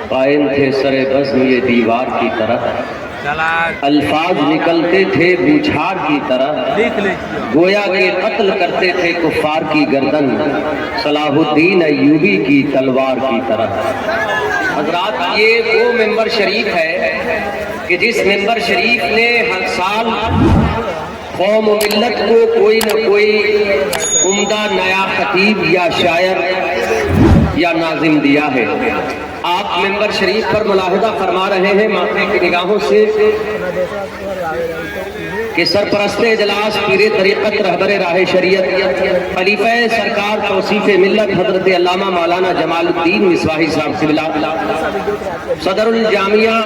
قائم تھے سرے بزم یہ دیوار کی طرح، الفاظ نکلتے تھے بوچھار کی طرح، گویا کہ قتل کرتے تھے کفار کی گردن صلاح الدین ایوبی کی تلوار کی طرح۔ حضرات، یہ وہ ممبر شریف ہے کہ جس ممبر شریف نے ہر سال قوم و ملت کو کوئی نہ کوئی عمدہ نیا خطیب یا شاعر یا ناظم دیا ہے۔ آپ ممبر شریف پر ملاحظہ فرما رہے ہیں ماتھے کی نگاہوں سے کہ سرپرست اجلاس پیر طریقت رہبر راہ شریعت خلیفہ سرکار توصیف ملت حضرت علامہ مولانا جمال الدین مصباحی صاحب قبلہ صدر الجامعہ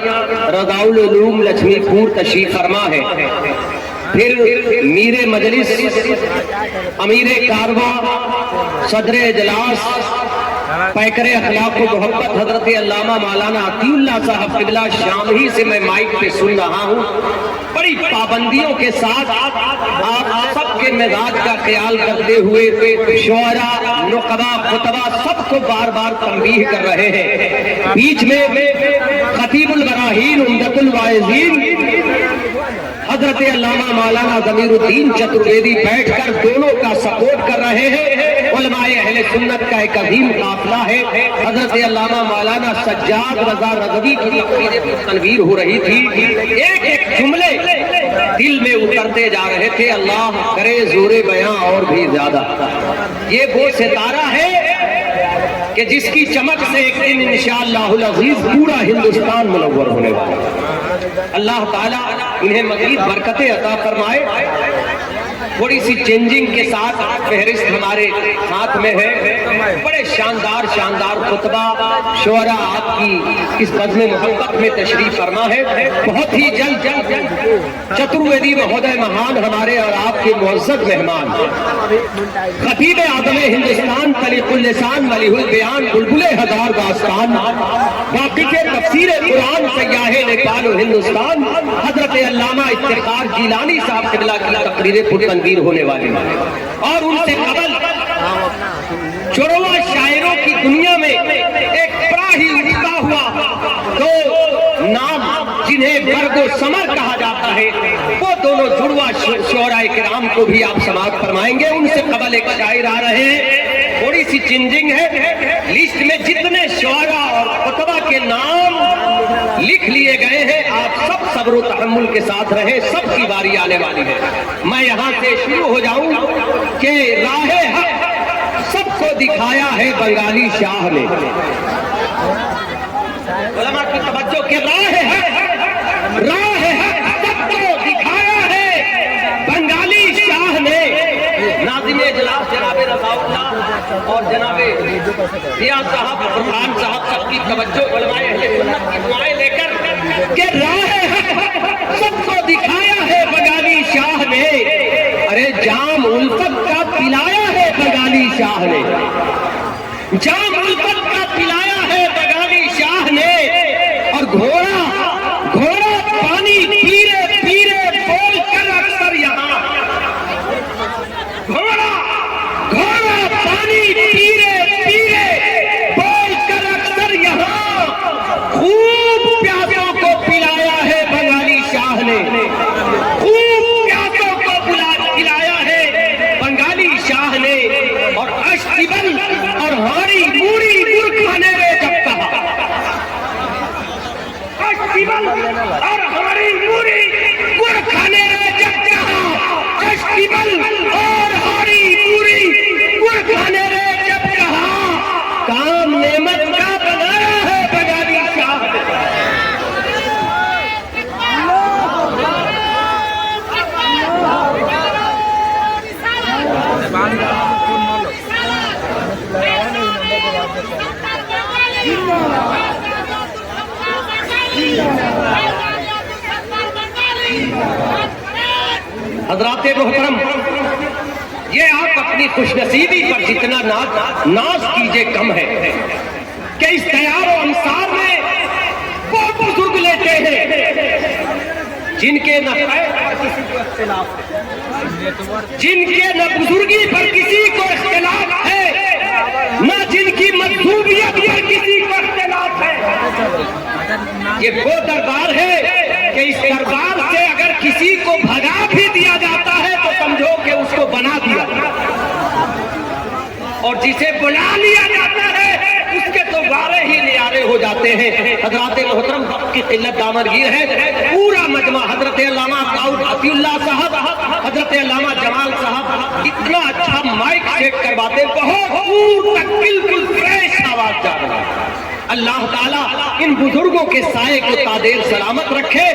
رضاء العلوم لچھمی پور تشریف فرما ہے۔ پھر میر مجلس امیر کارواں صدر اجلاس پیکر اخلاق و محبت حضرت علامہ مولانا عطی اللہ صاحب قبلہ شام ہی سے میں مائک پہ سن رہا ہوں، بڑی پابندیوں کے ساتھ آپ سب کے مزاج کا خیال کرتے ہوئے شعراء، نقبا، خطبہ سب کو بار بار تنبیہ کر رہے ہیں۔ بیچ میں خطیب البراہین عمدۃ الواعظین حضرت علامہ مولانا ضمیر الدین چترویدی بیٹھ کر دونوں کا سپورٹ کر رہے ہیں۔ علماء اہل سنت کا ایک عظیم قافلہ ہے۔ حضرت علامہ مولانا سجاد رضا رضوی کی تقریر پر تنویر ہو رہی تھی، ایک ایک جملے دل میں اترتے جا رہے تھے۔ اللہ کرے زور بیاں اور بھی زیادہ۔ یہ وہ ستارہ ہے کہ جس کی چمک سے ایک دن انشاءاللہ العزیز پورا ہندوستان منور ہونے والا ہے۔ اللہ تعالیٰ انہیں مزید برکتیں عطا فرمائے۔ تھوڑی سی چینجنگ کے ساتھ فہرست ہمارے ہاتھ میں ہے۔ بڑے شاندار خطبہ شعراء آپ کی اس بزم محبت میں تشریف فرما ہے۔ بہت ہی جلد چترویدی مہودے مہان ہمارے اور آپ کے معزز مہمان خطیب اعظم ہندوستان طلیق اللسان ملیح البیان بلبل ہزار داستان واقف تفسیر قرآن سیاح نیپال و ہندوستان حضرت علامہ افتخار جیلانی صاحب قبلہ کی تقریر پر تنویر ہونے والے ہیں۔ اور ان سے قبل جڑواں شاعروں کی دنیا میں ایک بڑا ہی اٹھتا ہوا دو نام جنہیں برگ و سمر کہا جاتا ہے، وہ دونوں جڑواں شعراء کرام کو بھی آپ سماعت فرمائیں گے۔ ان سے قبل ایک شاعر آ رہے ہیں، تھوڑی سی چینجنگ ہے، لسٹ میں جتنے شعراء اور خطبہ کے نام لکھ لیے گئے ہیں، آپ سب صبر و تحمل کے ساتھ رہیں، سب کی باری آنے والی ہے۔ میں یہاں سے شروع ہو جاؤں کہ راہ حق سب کو دکھایا ہے بنگالی شاہ نے۔ علماء کی توجہ کہ راہ حق سب کو دکھایا ہے بنگالی شاہ نے۔ ناظم اجلاس جناب رضا اللہ اور جناب ریاض صاحب، فرحان صاحب سب کی توجہ علماء اہل سنت کی دعائیں لے کر کہ راہ حق سب کو دکھایا ہے بنگالی شاہ نے۔ ارے جام الفت کا پلایا ہے بنگالی شاہ نے، جام الفت کا پلایا ہے بنگالی شاہ نے۔ اور گھوڑا پانی پیرے پیرے بول کر اکثر یہاں، گھوڑا پانی پیرے پیرے بول کر اکثر یہاں، خوب پیاسوں کو پلایا ہے بنگالی شاہ نے، خوب پیاسوں کو پلایا ہے بنگالی شاہ نے۔ اور اشتبل اور ہاری موری گر کھانے میں جب کہا، اشتبل اور ہاری موری گر کھانے میں جب کہا، اشتبل اور ہاری موری گر کھانے میں جب کہا، کام نعمت کا بنایا ہے بنگالی شاہ نے۔ حضرات محترم، یہ آپ اپنی خوش نصیبی پر جتنا ناز کیجئے کم ہے کہ اس دیار و انصار میں وہ بزرگ لیتے ہیں جن کے نہ بزرگی پر کسی کو اختلاف ہے، نہ جن کی مطلوبیت پر کسی یہ وہ دربار ہے کہ اس دربار سے اگر کسی کو بھگا بھی دیا جاتا ہے تو سمجھو کہ اس کو بنا دیا اور جسے بلا لیا جاتا ہے اس کے تو وارے ہی نیارے ہو جاتے ہیں۔ حضرات محترم وقت کی قلت دامنگیر ہے، پورا مجمع حضرت علامہ داؤد عطی اللہ صاحب، حضرت علامہ جمال صاحب اتنا اچھا مائک چیک کرواتے، بہت دور تک بالکل فریش آواز جا رہا ہے۔ اللہ تعالیٰ ان بزرگوں کے سائے کو تادیر سلامت رکھے۔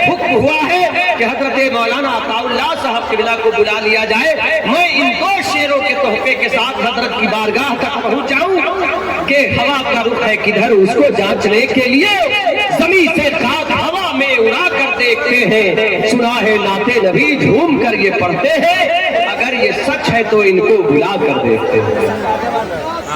حکم ہوا ہے کہ حضرت مولانا عطا اللہ صاحب قبلہ کو بلا لیا جائے۔ میں ان دو شعروں کے تحفے کے ساتھ حضرت کی بارگاہ تک پہنچاؤں کہ ہوا کا رخ ہے کدھر اس کو جانچنے کے لیے زمین سے خاک ہوا میں اڑا کر دیکھتے ہیں، سنا ہے نعت نبی جھوم کر یہ پڑھتے ہیں، اگر یہ سچ ہے تو ان کو بلا کر دیکھتے ہیں۔